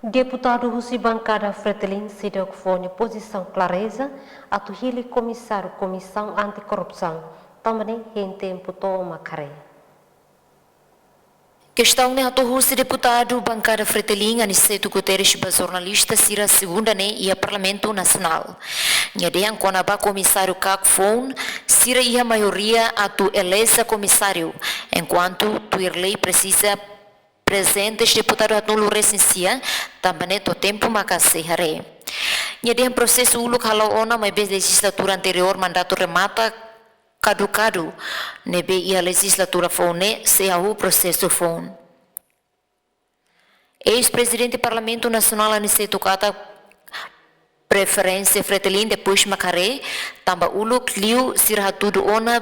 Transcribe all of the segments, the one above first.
Deputado Russi Bancada Fretilin se opõe posição clareza a tuhili comissário Comissão Anticorrupção, também em tempo toma caré. Questão ne ato Russi deputado Bancada Fretilin Aniceto Guterres ba jornalista sira segunda ne ia Parlamento Nacional. Nhadean konaba comissário Kakfon sira ia maioria atu eleza comissário, enquanto tu lei precisa presentes deputado atnulo recensia também to tempo macase hare. Nhadean processo ulu kalau ona mai bes legislatura anterior mandato remata caducado nebe ia legislatura fone se o processo fone. Ex-presidente do Parlamento Nacional Aniceto Kata preferência Fretilin depois Macaré tamba ulu liu sirhatudo ona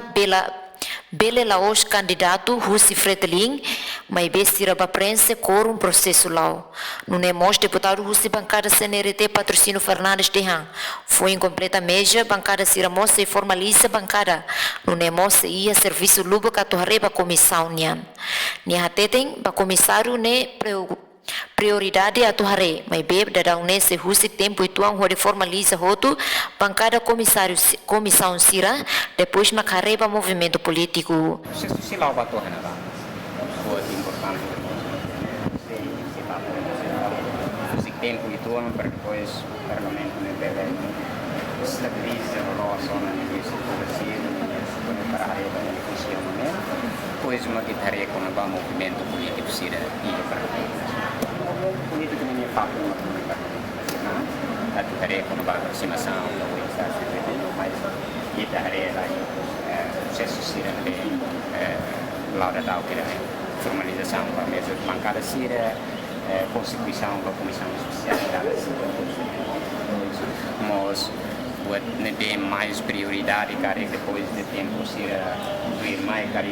bele laos candidato Russi Fretilin mas be siraba prensa corum processo lao. Nunemos deputado Russi bancada CNRT Patrocínio Fernandes Terran foi incompleta meja bancada siramos e formaliza bancada. Nunemos ia serviço luba catorreba comissão nian. Nia hateten ba comissário ne prioridade a tuhare, mas bebe da nesse Russi tempo e tuang hore formaliza roto bancada comissão sira depois macareba movimento político. Processo se lá bato renada, foi importante. Se tempo e tuang para depois parlamento ne bebe estabiliza a relação na legislatura para a área da funcionamento, depois uma guitarra com o movimento político sira e parlamento. Político não é fácil, a tarefa com a aproximação da universidade, mas a tarefa é processo sira Laura Dau que é formalização para a mesa de bancada sira, constituição da comissão social da mas não tem mais prioridade cara depois de tempo sira vir mais cara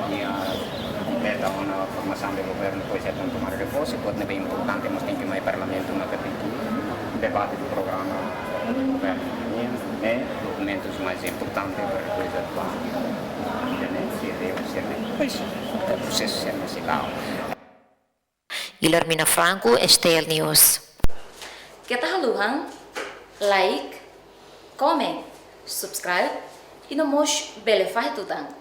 completa uma formação de governo depois é tanto tomar reforço pode ser bem importante mas tem que mais parlamento na capítulo debate do programa do governo é documentos mais importantes para depois atuar depois o processo ser nacional. Guilhermina Franco, Estel News. Kita haluhan, like, comment, subscribe e não mos bele faz tudo.